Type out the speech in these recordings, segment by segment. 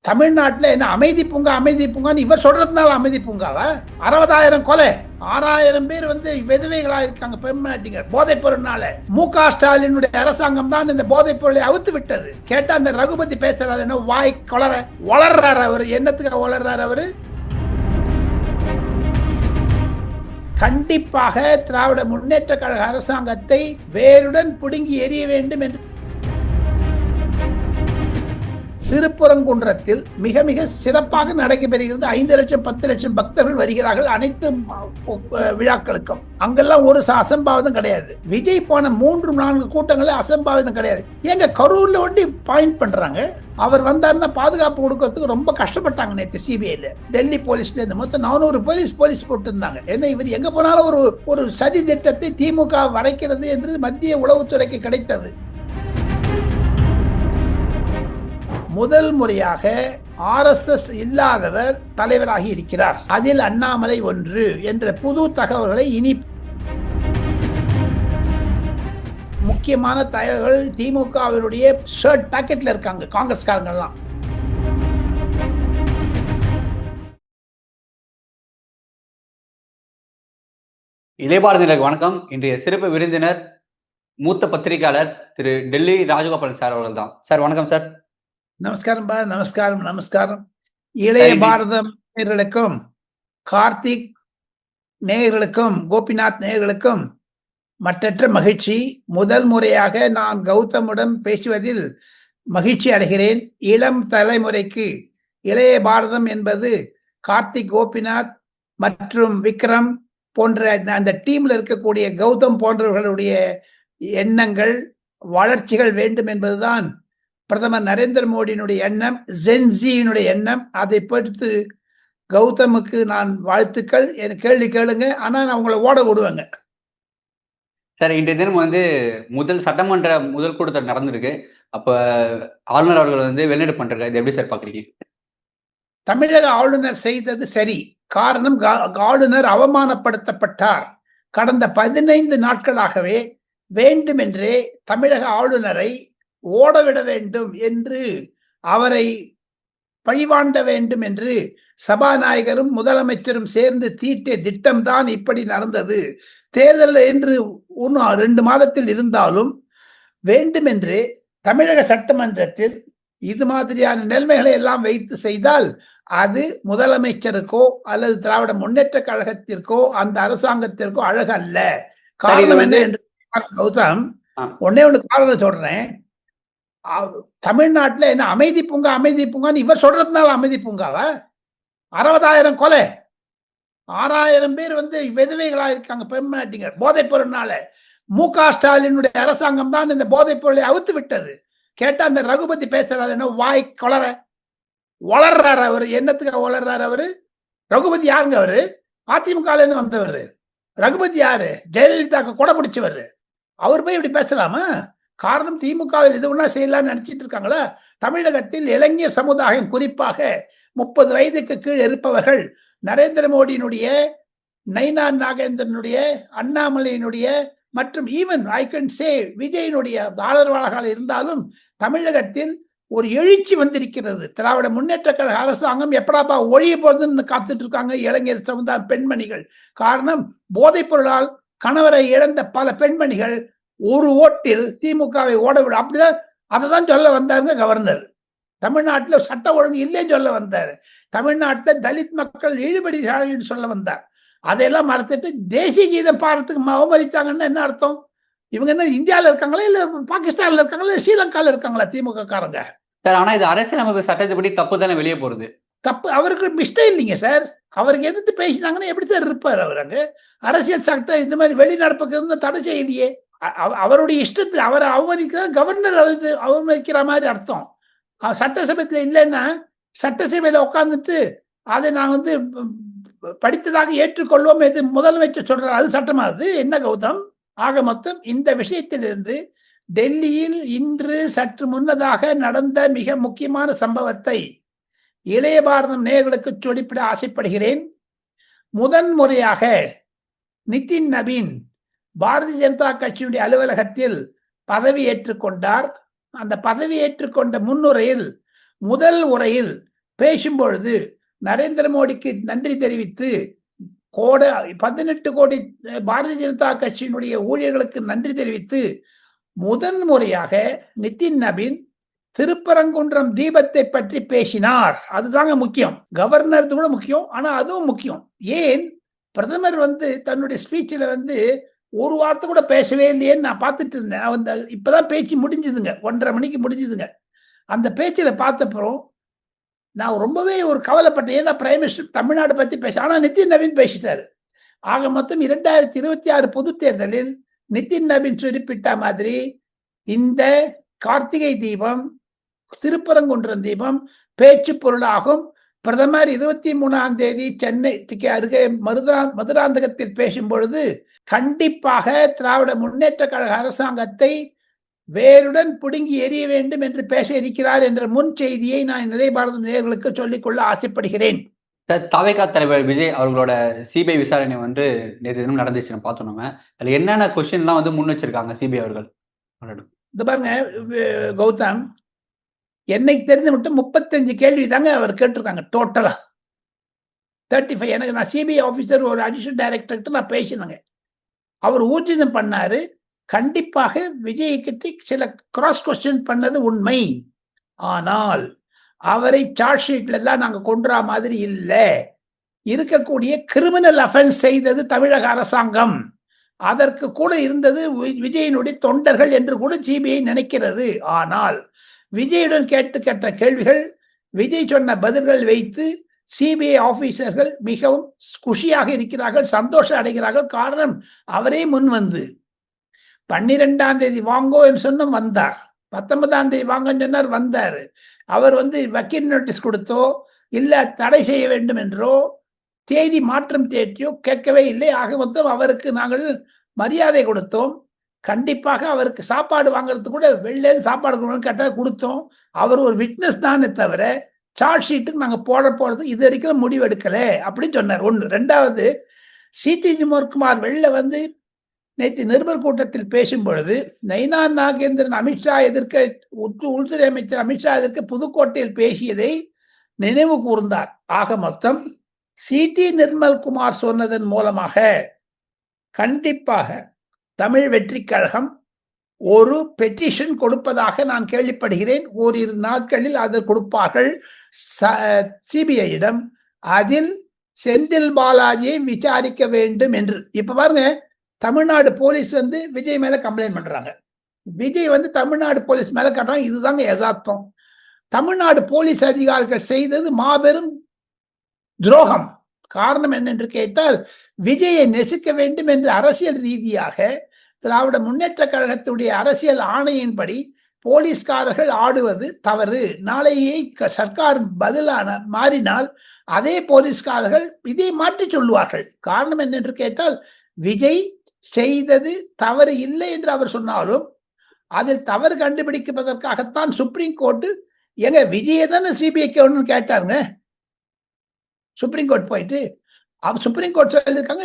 தமிழ்நாட்டில் என்ன அமைதி பூங்கா அமைதி பூங்கான்னு இவர் சொல்றதுனால அமைதி பூங்காவா? 60,000 கொலை, 6,000 பேர் விதவைகளா இருக்காங்க, பெண்நாட்டிங்க போதைப் பொருள்னால. மு.க. ஸ்டாலினுடைய அரசாங்கம் தான் இந்த போதைப் பொருளை அவுத்து விட்டது. கேட்டா அந்த ரகுபதி பேசுறாரு, என்ன வாய் வளர்றாரு அவரு. என்னத்துக்கு வளர்றாரு அவரு? கண்டிப்பாக திராவிட முன்னேற்ற கழக அரசாங்கத்தை வேருடன் பிடுங்கி எறிய வேண்டும் என்று திருப்பரங்குன்றத்தில் மிக மிக சிறப்பாக நடைபெறுகிறது. 5 லட்சம் 10 லட்சம் பக்தர்கள் வருகிறார்கள் அனைத்து விழாக்களுக்கும். அங்கெல்லாம் ஒரு அசம்பாவிதம் கிடையாது. விஜய் போன 3-4 கூட்டங்கள அசம்பாவிதம் கிடையாது. எங்க கரூர்ல ஒட்டி பாயிண்ட் பண்றாங்க. அவர் வந்தாருன்னா பாதுகாப்பு கொடுக்கறதுக்கு ரொம்ப கஷ்டப்பட்டாங்க நேற்று சிபிஐல. டெல்லி போலீஸ்ல இருந்து மொத்தம் 400 போலீஸ் போட்டு இருந்தாங்க. ஏன்னா இவர் எங்க போனாலும் ஒரு சதி திட்டத்தை திமுக வரைக்கிறது என்று மத்திய உளவுத்துறைக்கு கிடைத்தது. முதல் முறையாக RSS இல்லாதவர் தலைவராகி இருக்கிறார். அதில் அண்ணாமலை ஒன்று என்ற புது தகவல்களை இனி முக்கியமான தலைவர்கள் திமுகவினுடைய ஷர்ட் பாக்கெட்ல இருக்காங்க, காங்கிரஸ்காரங்க எல்லாம். இளையபாரதியினருக்கு வணக்கம். இன்றைய சிறப்பு விருந்தினர் மூத்த பத்திரிகையாளர் திரு டெல்லி ராஜகோபாலன் சார் அவர்கள் தான். சார் வணக்கம் சார். நமஸ்காரம். நமஸ்காரம். இளைய பாரதம் நேயர்களுக்கும், கார்த்திக் நேயர்களுக்கும், கோபிநாத் நேயர்களுக்கும் மற்றற்ற மகிழ்ச்சி. முதல் முறையாக நான் கௌதமுடன் பேசுவதில் மகிழ்ச்சி அடைகிறேன். இளம் தலைமுறைக்கு இளைய பாரதம் என்பது கார்த்திக், கோபிநாத் மற்றும் விக்ரம் போன்ற அந்த டீம்ல இருக்கக்கூடிய கௌதம் போன்றவர்களுடைய எண்ணங்கள், வளர்ச்சிகள் வேண்டும் என்பதுதான் பிரதமர் நரேந்திர மோடியினுடைய எண்ணம், ஜென்சியினுடைய எண்ணம். அதை பொறுத்து கௌதமுக்கு நான் வாழ்த்துக்கள். எனக்கு கேள்வி கேளுங்க, ஆனா நான் உங்களை ஓட விடுவேங்க. சார், இன்றைய தினம் முதல் சட்டமன்ற முதல் கூட்டத்தில் நடந்திருக்கு. அப்ப ஆளுநர் அவர்கள் வெளிநடப்பு பண்றாரு. இது எப்படி சார் பாக்குறீங்க? தமிழக ஆளுநர் செய்தது சரி. காரணம், ஆளுநர் அவமானப்படுத்தப்பட்டார். கடந்த 15 நாட்களாகவே வேண்டுமென்றே தமிழக ஆளுநரை ஓடவிட வேண்டும் என்று, அவரை பழிவாண்ட வேண்டும் என்று சபாநாயகரும் முதலமைச்சரும் சேர்ந்து தீட்டிய திட்டம்தான் இப்படி நடந்தது. தேர்தல் என்று 1-2 மாதத்தில் இருந்தாலும் வேண்டுமென்று தமிழக சட்டமன்றத்தில் இது மாதிரியான நிலைமைகளை எல்லாம் வைத்து செய்தால் அது முதலமைச்சருக்கோ அல்லது திராவிட முன்னேற்ற கழகத்திற்கோ அந்த அரசாங்கத்திற்கோ அழகு அல்ல. காரணம் என்ன என்று கௌதம், ஒன்னே ஒன்று காரணம் சொல்றேன். தமிழ்நாட்டில் என்ன அமைதி பூங்கா அமைதி பூங்கான்னு இவர் சொல்றதுனால அமைதி பூங்காவா? 60,000 கொலை, 6,000 பேர் விதவைகளா இருக்காங்க, பெண்நாட்டிங்க போதைப் பொருள்னால. மு.க. ஸ்டாலினுடைய அரசாங்கம் தான் இந்த போதைப் பொருளை அவுத்து விட்டது. கேட்டா அந்த ரகுபதி பேசுறாரு, என்ன வாய் வளர்றாரு அவரு. என்னத்துக்கு வளர்றாரு அவரு? ரகுபதி யாருங்க அவரு? அதிமுகல இருந்து வந்தவர். ரகுபதி யாரு? ஜெயலலிதாக்கு கொடை பிடிச்சவர். அவர் போய் இப்படி பேசலாமா? காரணம், திமுகவில் இது ஒன்றா செய்யலாம்னு நினைச்சிட்டு இருக்காங்களா? தமிழகத்தில் இளைஞர் சமுதாயம், குறிப்பாக 30 வயதுக்கு கீழ் இருப்பவர்கள் நரேந்திர மோடியினுடைய, நயினார் நாகேந்திரனுடைய, அண்ணாமலையினுடைய மற்றும் ஈவன் ஐ கேன் சே விஜயனுடைய ஆதரவாளர்கள் இருந்தாலும் தமிழகத்தில் ஒரு எழுச்சி வந்திருக்கிறது. திராவிட முன்னேற்ற கழக அரசாங்கம் எப்படாப்பா ஒழிய போறதுன்னு காத்துட்டு இருக்காங்க இளைஞர் சமுதாய பெண்மணிகள். காரணம், போதைப் பொருளால் கணவரை இழந்த பல பெண்மணிகள் ஒரு ஓட்டில் திமுகவை ஓடவிட, அப்படிதான் அதை தான் சொல்ல வந்தாருங்க கவர்னர். தமிழ்நாட்டில் சட்ட ஒழுங்கு இல்லைன்னு சொல்ல வந்தார். தமிழ்நாட்டில் தலித் மக்கள் ஈடுபடி சொல்ல வந்தார். அதையெல்லாம் மறந்துட்டு தேசிய கீதம் பாடுறதுக்கு அவமதித்தாங்கன்னா என்ன அர்த்தம்? இவங்க என்ன இந்தியாவில் இருக்காங்களா, இல்ல பாகிஸ்தான்ல இருக்காங்களா, இல்ல ஸ்ரீலங்கால இருக்காங்களா திமுக காரங்க? சார், ஆனா இது அரசியலமைப்பு சட்டத்தைப்படி தப்பு தானே வெளியே போறது. தப்பு அவருக்கு மிஸ்டேக் இல்லைங்க சார். அவருக்கு எதிர்த்து பேசினாங்கன்னா எப்படி சார் இருப்பார் அவர்? அங்க அரசியல் சட்டம் இந்த மாதிரி வெளிநடப்புக்கு இருந்து தடை செய்யலையே. அவருடைய இஷ்டத்து அவரை அவமதிக்க கவர்னர் அவமதிக்கிற மாதிரி அர்த்தம். சட்டசபையில் இல்லைன்னா சட்டசபையில உட்கார்ந்துட்டு அதை நான் படித்ததாக ஏற்றுக்கொள்வோம் என்று முதலமைச்சர் சொல்றாரு. அது சட்டமாகுது என்ன கௌதம்? ஆக மொத்தம் இந்த விஷயத்திலிருந்து டெல்லியில் இன்று சற்று முன்னதாக நடந்த மிக முக்கியமான சம்பவத்தை இளைய பாரதம் நேயர்களுக்கு சொல்லிவிட ஆசைப்படுகிறேன். முதன் முறையாக நிதின் நவீன் பாரதிய ஜனதா கட்சியுடைய அலுவலகத்தில் பதவி ஏற்றுக்கொண்டார். அந்த பதவி ஏற்றுக்கொண்ட முன்னுரையில், முதல் உரையில் பேசும்பொழுது நரேந்திர மோடிக்கு நன்றி தெரிவித்து 18 கோடி பாரதிய ஜனதா கட்சியினுடைய ஊழியர்களுக்கு நன்றி தெரிவித்து முதன் முறையாக நிதின் நபீன் திருப்பரங்குன்றம் தீபத்தை பற்றி பேசினார். அதுதாங்க முக்கியம். கவர்னர் கூட முக்கியம், ஆனா அதுவும் முக்கியம். ஏன் பிரதமர் தன்னுடைய ஸ்பீச்சில் ஒரு வார்த்தை கூட பேசவே இல்லையேன்னு நான் பார்த்துட்டு இருந்தேன். இப்பதான் பேச்சு முடிஞ்சதுங்க, 1:30 மணிக்கு முடிஞ்சதுங்க. அந்த பேச்சில் பார்த்தப்பறம் நான் ரொம்பவே ஒரு கவலைப்பட்டேன். ஏன்னா பிரைம் மினிஸ்டர் தமிழ்நாடு பத்தி ஆனா நிதின் நவீன் பேசிட்டாரு. ஆக மொத்தம் 2026 பொது தேர்தலில் நிதின் நவீன் குறிப்பிட்ட மாதிரி இந்த கார்த்திகை தீபம், திருப்பரங்குன்றம் தீபம் பேச்சு பொருளாகும். பிரதமர் 23ஆம் தேதி சென்னைக்கு அருகே மதுராந்தகத்தில் பேசும் பொழுது கண்டிப்பாக திராவிட முன்னேற்ற கழக அரசாங்கத்தை வேருடன் பிடுங்கி எறிய வேண்டும் என்று பேச இருக்கிறார் என்ற முன் செய்தியை நான் நிலைபாரத நேயர்களுக்கு சொல்லிக்கொள்ள ஆசைப்படுகிறேன். தவைக்கா தலைவர் விஜய் அவர்களோட சிபிஐ விசாரணை நேற்று தினம் நடந்துச்சு பார்த்தோம். நம்ம அதுல என்னென்ன கொஸ்டின்லாம் முன் வச்சிருக்காங்க சிபிஐ அவர்கள்? இது பாருங்க கௌதம், என்னைக்கு தெரிஞ்சு மட்டும் 35 கேள்வி தாங்க அவர் கேட்டிருக்காங்க டோட்டலா. 35 எனக்கு நான் சிபிஐ ஆஃபீஸர் ஒரு அடிஷனல் டைரக்டர்கிட்ட நான் பேசினேங்க. அவர் ஊர்ஜிதம் பண்ணாரு. கண்டிப்பாக விஜய் கிட்ட சில கிராஸ் கொஸ்டின் பண்ணது உண்மை. ஆனால் அவரை சார்ஜ் ஷீட்ல எல்லாம் நாங்க கொண்டுற மாதிரி இல்லை. இருக்கக்கூடிய கிரிமினல் அஃபென்ஸ் செய்தது தமிழக அரசாங்கம். அதற்கு கூட இருந்தது விஜயனுடைய தொண்டர்கள் என்று கூட சிபிஐ நினைக்கிறது. ஆனால் விஜயுடன் கேட்ட கேள்விகள், விஜய் சொன்ன பதில்கள் வைத்து சிபிஐ ஆபீசர்கள் மிகவும் குஷியாக இருக்கிறார்கள், சந்தோஷம் அடைகிறார்கள். காரணம், அவரே முன் 12ஆம் தேதி வாங்கோ என்று சொன்ன வந்தார், 19ஆம் தேதி வாங்கன்னு சொன்னார் வந்தார். அவர் வக்கீல் நோட்டீஸ் கொடுத்தோ இல்ல தடை செய்ய வேண்டும் என்றோ தேதி மாற்றம் தேற்றியோ கேட்கவே இல்லை. ஆக மொத்தம் அவருக்கு நாங்கள் மரியாதை கொடுத்தோம். கண்டிப்பாக அவருக்கு சாப்பாடு வாங்குறது கூட வெளில சாப்பாடு கேட்டால் கொடுத்தோம். அவர் ஒரு விட்னஸ் தானே தவிர சார்ஜ் ஷீட்டுக்கு நாங்கள் போறது இது வரைக்கும் முடிவு எடுக்கல அப்படின்னு சொன்னார். ஒன்று. ரெண்டாவது, சிடி ஜிமோர்குமார் வெளில நேற்று நிருபர் கூட்டத்தில் பேசும் பொழுது நைனா நாகேந்திரன் அமித்ஷா எதிர்க்க உள்துறை அமைச்சர் அமித்ஷா எதிர்க்க புதுக்கோட்டையில் பேசியதை நினைவு கூர்ந்தார். ஆக மொத்தம் சிடி நிர்மல்குமார் சொன்னதன் மூலமாக கண்டிப்பாக தமிழ் வெற்றி கழகம் ஒரு பெட்டிஷன் கொடுப்பதாக நான் கேள்விப்படுகிறேன். ஓரிரு நாட்களில் அதை கொடுப்பார்கள் சிபிஐயிடம். அதில் செந்தில் பாலாஜியை விசாரிக்க வேண்டும் என்று. இப்ப பாருங்க, தமிழ்நாடு போலீஸ் விஜய் மேல கம்ப்ளைண்ட் பண்றாங்க. விஜய் தமிழ்நாடு போலீஸ் மேல காட்டுறாங்க. இதுதாங்க யதார்த்தம். தமிழ்நாடு போலீஸ் அதிகாரிகள் செய்தது மாபெரும் துரோகம். காரணம் என்னென்று கேட்டால், விஜயை நெசுக்க வேண்டும் என்று அரசியல் ரீதியாக திராவிட முன்னேற்ற கழகத்துடைய அரசியல் ஆணையின்படி போலீஸ்காரர்கள் ஆடுவது தவறு. நாளையே சர்க்கார் பதிலான மாறினால் அதே போலீஸ்காரர்கள் இதை மாற்றி சொல்லுவார்கள். காரணம் என்னென்று கேட்டால், விஜய் செய்தது தவறு இல்லை என்று அவர் சொன்னாலும் அதில் தவறு கண்டுபிடிப்பதற்காகத்தான் சுப்ரீம் கோர்ட்டு எங்க விஜயை தானே சிபிஐ கேட்டாருங்க. சுப்ரீம் கோர்ட் போயிட்டு சுப்ரீம் கோர்ட் சொல்லியிருக்காங்க,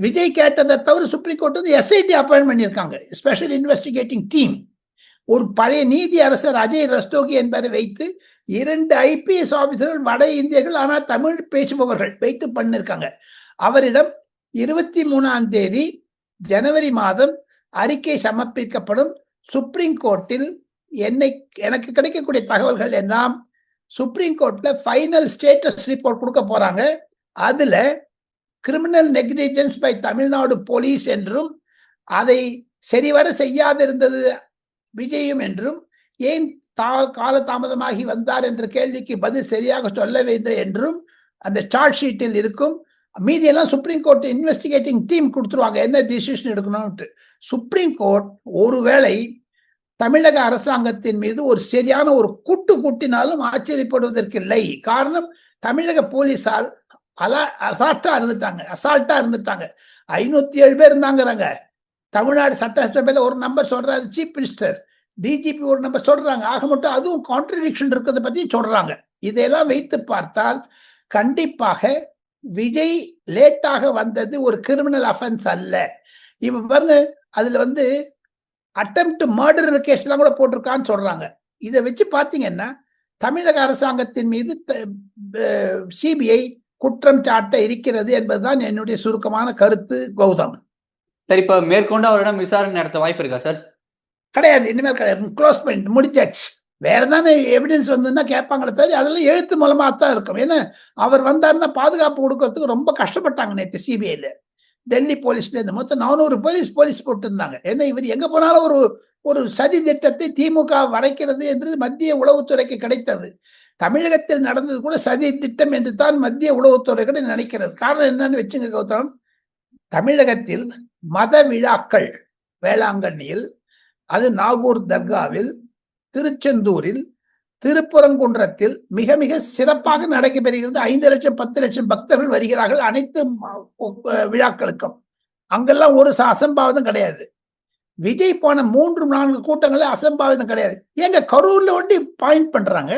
விஜய் கேட்டதை தவிர சுப்ரீம் கோர்ட் எஸ்ஐடி அப்பாயின்ட் பண்ணியிருக்காங்க, ஸ்பெஷல் இன்வெஸ்டிகேட்டிங் டீம். ஒரு பழைய நீதி அரசர் அஜய் ரஸ்தோகி என்பதை வைத்து 2 ஐபிஎஸ் ஆபீசர்கள் வட இந்தியர்கள் ஆனால் தமிழ் பேசுபவர்கள் வைத்து பண்ணிருக்காங்க. அவரிடம் 23ஆம் தேதி ஜனவரி மாதம் அறிக்கை சமர்ப்பிக்கப்படும். சுப்ரீம் கோர்ட்டில் எனக்கு கிடைக்கக்கூடிய தகவல்கள் எல்லாம் சுப்ரீம் கோர்ட்ல ஃபைனல் ஸ்டேட்டஸ் ரிப்போர்ட் கொடுக்க போறாங்க. அதுல criminal negligence by Tamil Nadu police என்றும், அதை சரிவர செய்யாதிருந்தது விஜயும் என்றும், ஏன் காலதாமதமாகி வந்தார் என்ற கேள்விக்கு பதில் சரியாக சொல்ல வேண்டும் என்றும் அந்த சார்ஜ் ஷீட்டில் இருக்கும். மீதியெல்லாம் சுப்ரீம் கோர்ட் இன்வெஸ்டிகேட்டிங் டீம் கொடுத்துருவாங்க என்ன டிசிஷன் எடுக்கணும்ட்டு. சுப்ரீம் கோர்ட் ஒருவேளை தமிழக அரசாங்கத்தின் மீது ஒரு சரியான ஒரு கூட்டினாலும் ஆச்சரியப்படுவதற்கில்லை. காரணம், தமிழக போலீசார் அசால்ட்டா இருந்துட்டாங்க. 507 பேர் இருந்தாங்கிறாங்க. தமிழ்நாடு சட்டசபையில ஒரு நம்பர் சொல்றாரு சீஃப் மினிஸ்டர், டிஜிபி ஒரு நம்பர் சொல்றாங்க. ஆக மட்டும் அதுவும் கான்ட்ரடிக்ஷன் இருக்கிறத பத்தி சொல்றாங்க. இதையெல்லாம் வைத்து பார்த்தால் கண்டிப்பாக விஜய் லேட்டாக வந்தது ஒரு கிரிமினல் அஃபென்ஸ் அல்ல. இப்ப பாருங்க, அதுல அட்டெம்ப்ட் மர்டர் கேஸ் எல்லாம் கூட போட்டிருக்கான்னு சொல்றாங்க. இதை வச்சு பாத்தீங்கன்னா தமிழக அரசாங்கத்தின் மீது சிபிஐ குற்றம் சாட்ட இருக்கிறது என்பதுதான் என்னுடைய சுருக்கமான கருத்து. கௌதம், சார் இப்ப மேற்கொண்டு அவரிடம் விசாரணை நடத்த வாய்ப்பு இருக்கா சார்? கிடையாது, இனிமேல் கிடையாது. க்ளோஸ் பண்ணிட்டு முடிச்சாச்சு. வேற தானே எவிடன்ஸ் வந்ததுன்னா கேட்பாங்களே தவிர அதெல்லாம் எழுத்து மூலமா தான் இருக்கும். ஏன்னா அவர் வந்தாருன்னா பாதுகாப்பு கொடுக்கறதுக்கு ரொம்ப கஷ்டப்பட்டாங்க நேற்று சிபிஐல. டெல்லி போலீஸ்ல இருந்து மொத்தம் 400 போலீஸ் போட்டிருந்தாங்க. ஏன்னா இவர் எங்க போனாலும் ஒரு சதி திட்டத்தை திமுக வரைக்கிறது என்று மத்திய உளவுத்துறைக்கு கிடைத்தது. தமிழகத்தில் நடந்தது கூட சதி திட்டம் என்று தான் மத்திய உளவுத்துறை கூட நினைக்கிறது. காரணம் என்னன்னு வச்சுங்க கௌதம், தமிழகத்தில் மத விழாக்கள் வேளாங்கண்ணியில், அது நாகூர் தர்காவில், திருச்செந்தூரில், திருப்பரங்குன்றத்தில் மிக மிக சிறப்பாக நடைபெறுகிறது. 5 லட்சம் 10 லட்சம் பக்தர்கள் வருகிறார்கள் அனைத்து விழாக்களுக்கும். அங்கெல்லாம் ஒரு அசம்பாவிதம் கிடையாது. விஜய் போன 3-4 கூட்டங்கள அசம்பாவிதம் கிடையாது. ஏங்க கரூர்ல ஒட்டி பாயிண்ட் பண்றாங்க.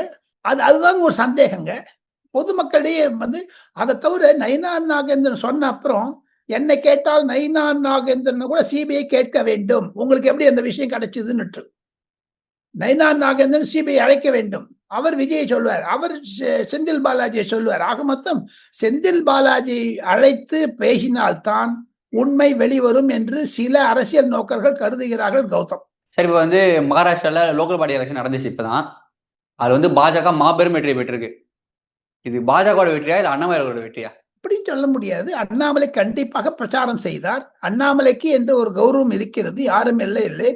அதுதான் ஒரு சந்தேகங்க பொதுமக்களிடையே. அதை தவிர நயினார் நாகேந்திரன் சொன்ன அப்புறம் என்னை கேட்டால் நயினார் நாகேந்திரன் கூட சிபிஐ கேட்க வேண்டும். உங்களுக்கு எப்படி அந்த விஷயம் கிடைச்சதுன்னு நயினார் நாகேந்திரன் சிபிஐ அழைக்க வேண்டும். அவர் விஜயை சொல்வார், அவர் செந்தில் பாலாஜியை சொல்வார். ஆக மொத்தம் செந்தில் பாலாஜி அழைத்து பேசினால்தான் உண்மை வெளிவரும் என்று சில அரசியல் நோக்கர்கள் கருதுகிறார்கள். கௌதம், சரி, இப்ப மகாராஷ்டிரால லோக்கல் பாடி எலெக்ஷன் நடந்துச்சு இப்பதான். அது பாஜக மாபெரும் வெற்றி பெற்றிருக்கு. இது பாஜக வெற்றியா இல்ல அண்ணாமலையோட வெற்றியா? அப்படின்னு சொல்ல முடியாது. அண்ணாமலை கண்டிப்பாக பிரச்சாரம் செய்தார். அண்ணாமலைக்கு என்று ஒரு கௌரவம் இருக்கிறது, யாரும் இல்லை.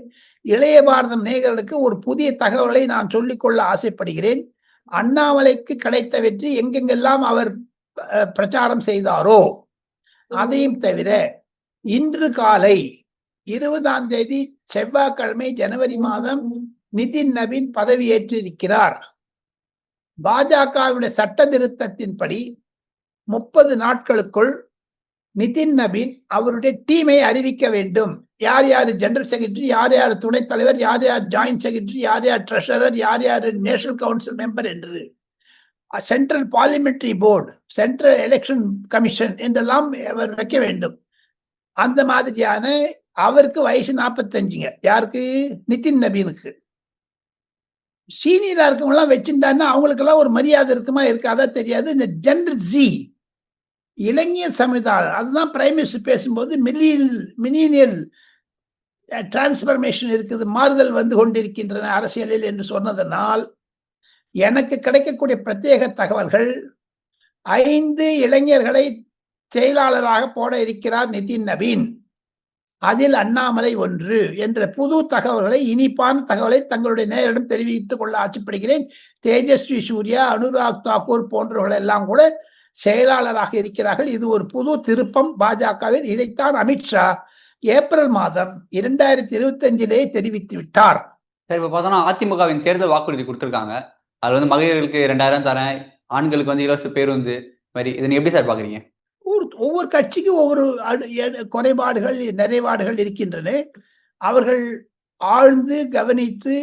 இளைய பாரதம் நேயர்களுக்கு ஒரு புதிய தகவலை நான் சொல்லிக்கொள்ள ஆசைப்படுகிறேன். அண்ணாமலைக்கு கிடைத்த வெற்றி எங்கெங்கெல்லாம் அவர் பிரச்சாரம் செய்தாரோ அதையும் தவிர இன்று காலை 20ஆம் தேதி செவ்வாய்க்கிழமை ஜனவரி மாதம் நிதின் நவீன் பதவியேற்றிருக்கிறார். பாஜகவுடைய சட்ட திருத்தத்தின்படி 30 நாட்களுக்குள் நிதின் நவீன் அவருடைய டீமை அறிவிக்க வேண்டும். யார் யார் ஜெனரல் செக்ரட்டரி, யார் யார் துணைத் தலைவர், யார் யார் ஜாயிண்ட் செக்ரட்டரி, யார் யார் ட்ரெஷரர், யார் யார் நேஷனல் கவுன்சில் மெம்பர் என்று, central parliamentary board, central election commission என்றெல்லாம் அவர் வைக்க வேண்டும். அந்த மாதிரியான அவருக்கு வயசு 45ங்க. யாருக்கு? நிதின் நவீனுக்கு. சீனியரா இருக்கவங்க எல்லாம் வச்சிருந்தாருன்னா அவங்களுக்கெல்லாம் ஒரு மரியாதை இருக்குமா இருக்காதா தெரியாது. இந்த ஜெனரல் ஜி இளைஞர் சமுதாயம், அதுதான் பிரைம் மினிஸ்டர் பேசும்போது மில்லினியல் டிரான்ஸ்பர்மேஷன் இருக்குது, மாறுதல் வந்து கொண்டிருக்கின்றன அரசியலில் என்று சொன்னதனால் எனக்கு கிடைக்கக்கூடிய பிரத்யேக தகவல்கள் 5 இளைஞர்களை செயலாளராக போட இருக்கிறார் நிதின் நவீன், அதில் அண்ணாமலை ஒன்று என்ற புது தகவல்களை, இனிப்பான தகவலை தங்களுடைய நேரிடம் தெரிவித்துக் கொள்ள ஆசைப்படுகிறேன். தேஜஸ்வி சூர்யா, அனுராக் தாக்கூர் போன்றவர்கள் எல்லாம் கூட செயலாளராக இருக்கிறார்கள். இது ஒரு புது திருப்பம் பாஜகவில். இதைத்தான் அமித்ஷா ஏப்ரல் மாதம் 2025 தெரிவித்து விட்டார். சரி, இப்ப பார்த்தோம்னா அதிமுகவின் தேர்தல் வாக்குறுதி கொடுத்திருக்காங்க. அதுல மகளிருக்கு 2000 தரேன், ஆண்களுக்கு இலவச பேருந்து மாதிரி. இதை நீங்க எப்படி சார் பாக்குறீங்க? ஒவ்வொரு கட்சிக்கும் ஒவ்வொரு குறைபாடுகள் நிறைபாடுகள் இருக்கின்றன. அவர்கள் ஆழ்ந்து கவனித்து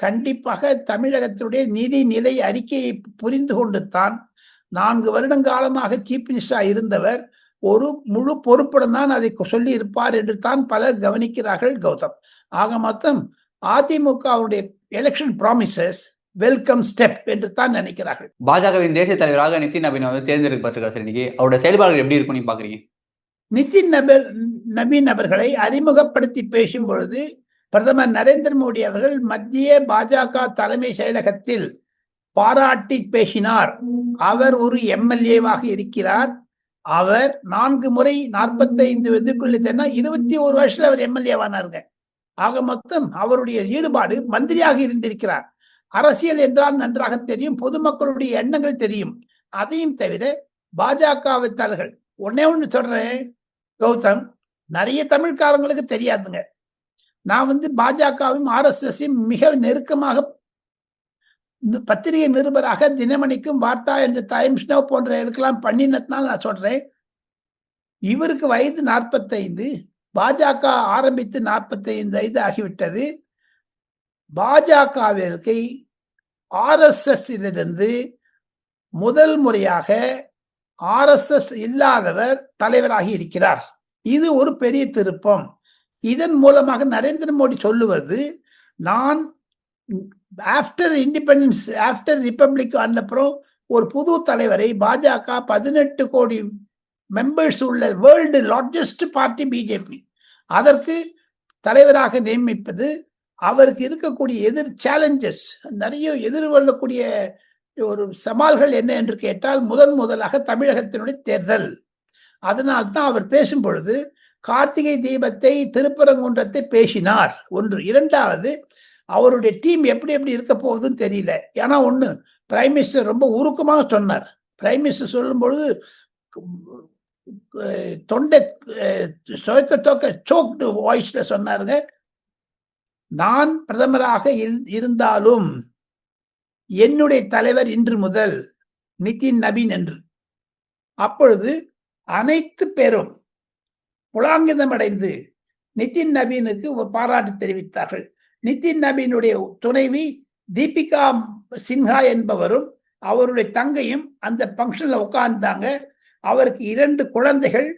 கண்டிப்பாக தமிழகத்துடைய நிதி நிலை அறிக்கையை புரிந்து கொண்டு தான் 4 வருடங்காலமாக சீஃப் மினிஸ்டரா இருந்தவர் ஒரு முழு பொறுப்புடன் தான் அதை சொல்லி இருப்பார் என்று தான் பலர் கவனிக்கிறார்கள். கௌதம், ஆக மொத்தம் அதிமுகவுடைய எலெக்ஷன் ப்ராமிசஸ் வெல்கம் ஸ்டெப் என்று தான் நினைக்கிறார்கள். பாஜகவின் தேசிய தலைவராக நிதின் நவீன் தேர்ந்தெடுக்கப்பட்டிருக்காரு சார். இன்னைக்கு அவருடைய செயல்பாடுகள் எப்படி இருக்கும் நீங்க பாக்குறீங்க? நிதின் நவீன் அவர்களை அறிமுகப்படுத்தி பேசும் பொழுது பிரதமர் நரேந்திர மோடி அவர்கள் மத்திய பாஜக தலைமை செயலகத்தில் பாராட்டி பேசினார். அவர் ஒரு எம்எல்ஏவாக இருக்கிறார். அவர் 4 முறை 45 வயதுக்குள்ளே 21 வருஷத்துல அவர் எம்எல்ஏவானாருங்க. ஆக மொத்தம் அவருடைய ஈடுபாடு, மந்திரியாக இருந்திருக்கிறார். அரசியல் என்றால் நன்றாக தெரியும், பொதுமக்களுடைய எண்ணங்கள் தெரியும். அதையும் தவிர பாஜகவினர்கள் ஒன்னே ஒன்று சொல்றேன் கௌதம், நிறைய தமிழ்காரங்களுக்கு தெரியாதுங்க. நான் பாஜகவையும் RSSையும் மிக நெருக்கமாக பத்திரிகை நிருபராக தினமணிக்கும் வார்த்தா என்று டைம்ஸ் நவ் போன்ற இதுக்கெல்லாம் பண்ணினதுனால நான் சொல்றேன். இவருக்கு வயது 45, பாஜக ஆரம்பித்து 45 வயது ஆகிவிட்டது. பாஜகவிற்கு RSSிலிருந்து முதல் முறையாக RSS இல்லாதவர் தலைவராகி இருக்கிறார். இது ஒரு பெரிய திருப்பம். இதன் மூலமாக நரேந்திர மோடி சொல்லுவது, நான் ஆஃப்டர் இண்டிபெண்டன்ஸ், ஆஃப்டர் ரிப்பப்ளிக் அப்புறம் ஒரு புது தலைவரை பாஜக 18 கோடி மெம்பர்ஸ் உள்ள வேர்ல்டு லார்ஜஸ்ட் பார்ட்டி பிஜேபி அதற்கு தலைவராக நியமிப்பது அவருக்கு இருக்கக்கூடிய சேலஞ்சஸ் நிறைய எதிர்கொள்ளக்கூடிய ஒரு சவால்கள் என்ன என்று கேட்டால் முதலாக தமிழகத்தினுடைய தேர்தல். அதனால்தான் அவர் பேசும் பொழுது கார்த்திகை தீபத்தை திருப்பரங்குன்றத்தை பேசினார். ஒன்று. இரண்டாவது, அவருடைய டீம் எப்படி இருக்க போகுதுன்னு தெரியல. ஏன்னா ஒண்ணு, பிரைம் மினிஸ்டர் ரொம்ப உருக்கமாக சொன்னார். பிரைம் மினிஸ்டர் சொல்லும் பொழுது தொண்டை சோக்டு வாய்ஸ்ல சொன்னாருங்க, நான் பிரதமராக இருந்தாலும் என்னுடைய தலைவர் இன்று முதல் நிதின் நவீன் என்று. அப்பொழுது அனைத்து பேரும் புலாங்கிதம் அடைந்து நிதின் நவீனுக்கு ஒரு பாராட்டு தெரிவித்தார்கள். நிதின் நவீனுடைய துணைவி தீபிகா சின்ஹா என்பவரும் அவருடைய தங்கையும் அந்த பங்கன்ல உட்கார்ந்தாங்க. அவருக்கு 2 குழந்தைகள்,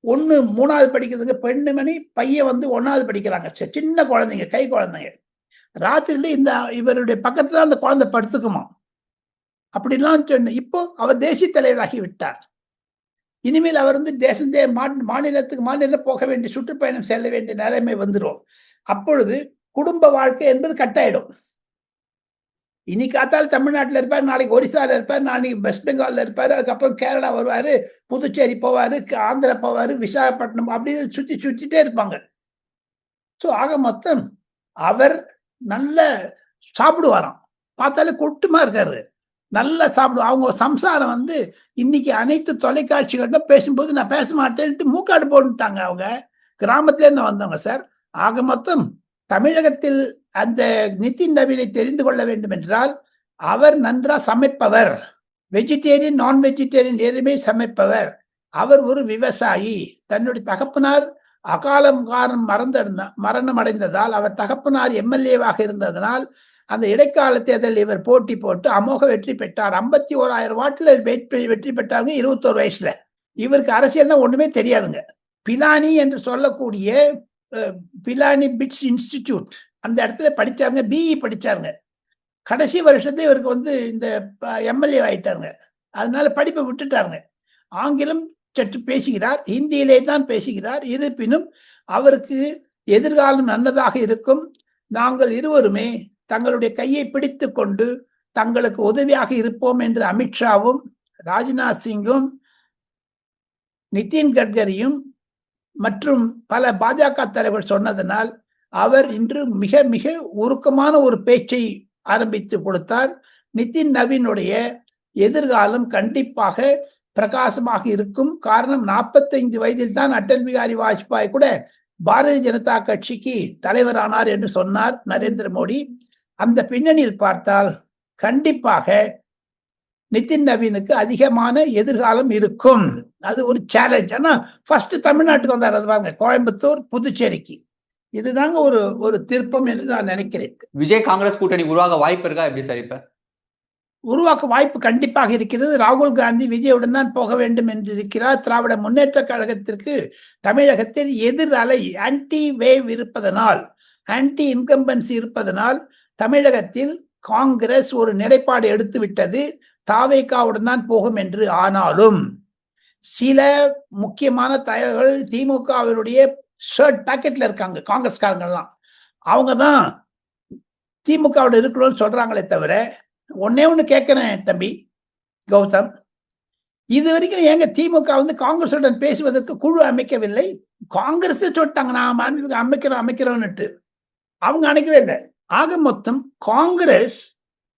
ஒன்னு 3வது படிக்கிறதுங்க பெண்மணி, பையன் 1வது படிக்கிறாங்க. சின்ன குழந்தைங்க, கை குழந்தைங்க. ராத்திரில இந்த இவருடைய பக்கத்துல அந்த குழந்தை படுத்துக்குமா. அப்படிலாம் சொன்ன. இப்போ அவர் தேசிய தலைவராகி விட்டார். இனிமேல் அவர் மாநிலம் போக வேண்டிய சுற்றுப்பயணம் செல்ல வேண்டிய நிலைமை வந்துடும். அப்பொழுது குடும்ப வாழ்க்கை என்பது கட்டாயிடும். இன்னைக்கு காத்தால் தமிழ்நாட்டில் இருப்பார், நாளைக்கு ஒரிசால இருப்பார், நாளைக்கு வெஸ்ட் பெங்கால்ல இருப்பாரு, அதுக்கப்புறம் கேரளா வருவாரு, புதுச்சேரி போவாரு, ஆந்திரா போவாரு, விசாகப்பட்டினம், அப்படி சுத்திட்டே இருப்பாங்க. ஸோ ஆக மொத்தம் அவர் நல்ல சாப்பிடுவாராம். பார்த்தாலே கொட்டுமா இருக்காரு, நல்லா சாப்பிடுவோம். அவங்க சம்சாரம் இன்னைக்கு அனைத்து தொலைக்காட்சிகள்கிட்ட பேசும்போது நான் பேச மாட்டேன்ட்டு மூக்காடு போட்டுட்டாங்க. அவங்க கிராமத்திலேருந்து வந்தவங்க சார். ஆக மொத்தம் தமிழகத்தில் அந்த நிதின் நவீனை தெரிந்து கொள்ள வேண்டும் என்றால் அவர் நன்றா சமைப்பவர். வெஜிடேரியன் நான் வெஜிடேரியன் எதுவுமே சமைப்பவர். அவர் ஒரு விவசாயி. தன்னுடைய தகப்பனார் அகாலம் மரணம் அடைந்ததால் அவர் தகப்பனார் எம்எல்ஏவாக இருந்ததனால் அந்த இடைக்கால தேர்தலில் இவர் போட்டி போட்டு அமோக வெற்றி பெற்றார். 51,000 வாட்டில் வெற்றி பெற்றாங்க 21 வயசுல. இவருக்கு அரசியல்னா ஒண்ணுமே தெரியாதுங்க. பிலானி என்று சொல்லக்கூடிய பிலானி பிட்ஸ் இன்ஸ்டிடியூட் அந்த இடத்துல படிச்சாருங்க, பிஇ படிச்சாருங்க. கடைசி வருஷத்துல இவருக்கு இந்த எம்எல்ஏ ஆயிட்டாருங்க. அதனால படிப்பை விட்டுட்டாருங்க. ஆங்கிலம் சற்று பேசுகிறார், ஹிந்தியிலே தான் பேசுகிறார். இருப்பினும் அவருக்கு எதிர்காலம் நல்லதாக இருக்கும். நாங்கள் இருவருமே தங்களுடைய கையை பிடித்து கொண்டு தங்களுக்கு உதவியாக இருப்போம் என்று அமித்ஷாவும் ராஜ்நாத் சிங்கும் நிதின் கட்கரியும் மற்றும் பல பாஜக தலைவர் சொன்னதனால் அவர் இன்று மிக மிக உருக்கமான ஒரு பேச்சை ஆரம்பித்து கொடுத்தார். நிதின் நவீனுடைய எதிர்காலம் கண்டிப்பாக பிரகாசமாக இருக்கும். காரணம் 45 வயதில் தான் அடல் பிகாரி வாஜ்பாய் கூட பாரதிய ஜனதா கட்சிக்கு தலைவரானார் என்று சொன்னார் நரேந்திர மோடி. அந்த பின்னணியில் பார்த்தால் கண்டிப்பாக நிதின் நவீனுக்கு அதிகமான எதிர்காலம் இருக்கும். அது ஒரு சேலஞ்ச். ஆனா ஃபர்ஸ்ட் தமிழ்நாட்டுக்கு வந்தார். அது வாங்க, கோயம்புத்தூர், புதுச்சேரிக்கு. இதுதாங்க ஒரு திருப்பம் என்று நான் நினைக்கிறேன். விஜய் காங்கிரஸ் கூட்டணி உருவாக வாய்ப்பு இருக்கா எப்படி சார்? இப்ப உருவாக்க வாய்ப்பு கண்டிப்பாக இருக்கிறது. ராகுல் காந்தி விஜயுடன் தான் போக வேண்டும் என்று இருக்கிறார். திராவிட முன்னேற்ற கழகத்திற்கு தமிழகத்தில் எதிர் அலை, ஆன்டி வேவ் இருப்பதனால், ஆன்டி இன்கம்பன்சி இருப்பதனால் தமிழகத்தில் காங்கிரஸ் ஒரு நிலைப்பாடு எடுத்து விட்டது, தாவேகாவுடன் தான் போகும் என்று. ஆனாலும் சில முக்கியமான தலைவர்கள் திமுகவினுடைய ஷர்ட் பாக்கெட்ல இருக்காங்க. காங்கிரஸ்காரங்கள்லாம் அவங்க தான் திமுகவோட இருக்கணும்னு சொல்றாங்களே தவிர, ஒன்னு கேட்கிறேன் தம்பி கௌதம், இது வரைக்கும் ஏங்க திமுக காங்கிரசுடன் பேசுவதற்கு குழு அமைக்கவில்லை? காங்கிரஸ் சொல்லிட்டாங்க நான் அமைக்கிறோம்னுட்டு, அவங்க அணைக்கவே இல்லை. ஆக மொத்தம் காங்கிரஸ்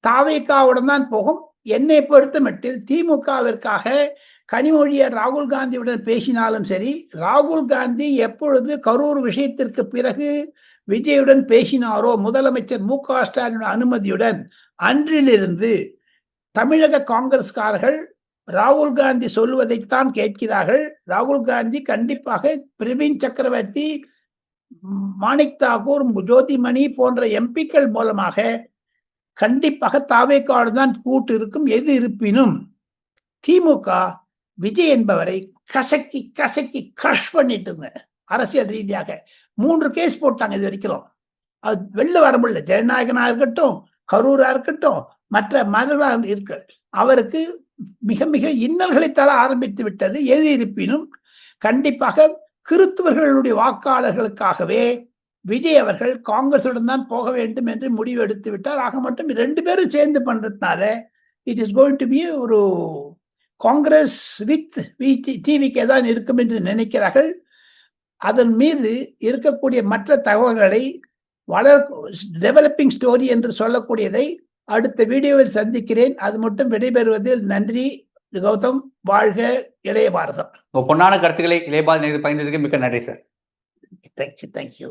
தாவேகாவுடன் தான் போகும். என்னை பொறுத்த மட்டில் திமுகவிற்காக கனிமொழியார் ராகுல் காந்தியுடன் பேசினாலும் சரி, ராகுல் காந்தி எப்பொழுது கரூர் விஷயத்திற்கு பிறகு விஜயுடன் பேசினாரோ முதலமைச்சர் மு.க. ஸ்டாலின் அனுமதியுடன், அன்றிலிருந்து தமிழக காங்கிரஸ்காரர்கள் ராகுல் காந்தி சொல்வதைத்தான் கேட்கிறார்கள். ராகுல் காந்தி கண்டிப்பாக பிரவீன் சக்கரவர்த்தி, மாணிக் தாக்கூர், ஜோதிமணி போன்ற எம்பிக்கள் மூலமாக கண்டிப்பாக தாவேக்காடு தான் கூட்டு இருக்கும். எது இருப்பினும் திமுக விஜய் என்பவரை கசக்கி கசக்கி கிரஷ் பண்ணிட்டுங்க. அரசியல் ரீதியாக 3 கேஸ் போட்டாங்க இது வரைக்கும். அது வெளில வர முடியல. ஜனநாயகனா இருக்கட்டும், கரூரா இருக்கட்டும், மற்ற மதங்களாக இருக்க அவருக்கு மிக மிக இன்னல்களை தர ஆரம்பித்து விட்டது. எது இருப்பினும் கண்டிப்பாக கிறிஸ்துவர்களுடைய வாக்காளர்களுக்காகவே விஜய் அவர்கள் காங்கிரசுடன் தான் போக வேண்டும் என்று முடிவு எடுத்து விட்டார். ஆக மட்டும் 2 பேரும் சேர்ந்து பண்றதுனால it is going to be ஒரு காங்கிரஸ் வித் டிவிகே தான் இருக்கும் என்று நினைக்கிறார்கள். அதன் மீது இருக்கக்கூடிய மற்ற தகவல்களை டெவலப்பிங் ஸ்டோரி என்று சொல்லக்கூடியதை அடுத்த வீடியோவில் சந்திக்கிறேன். அது மட்டும் விடைபெறுவதில் நன்றி. கௌதம். வாழ்க இளைய பாரதம். பொன்னான கருத்துக்களை இளைய பாரதம் பகிர்ந்ததுக்கு மிக்க நன்றி சார். தேங்க்யூ.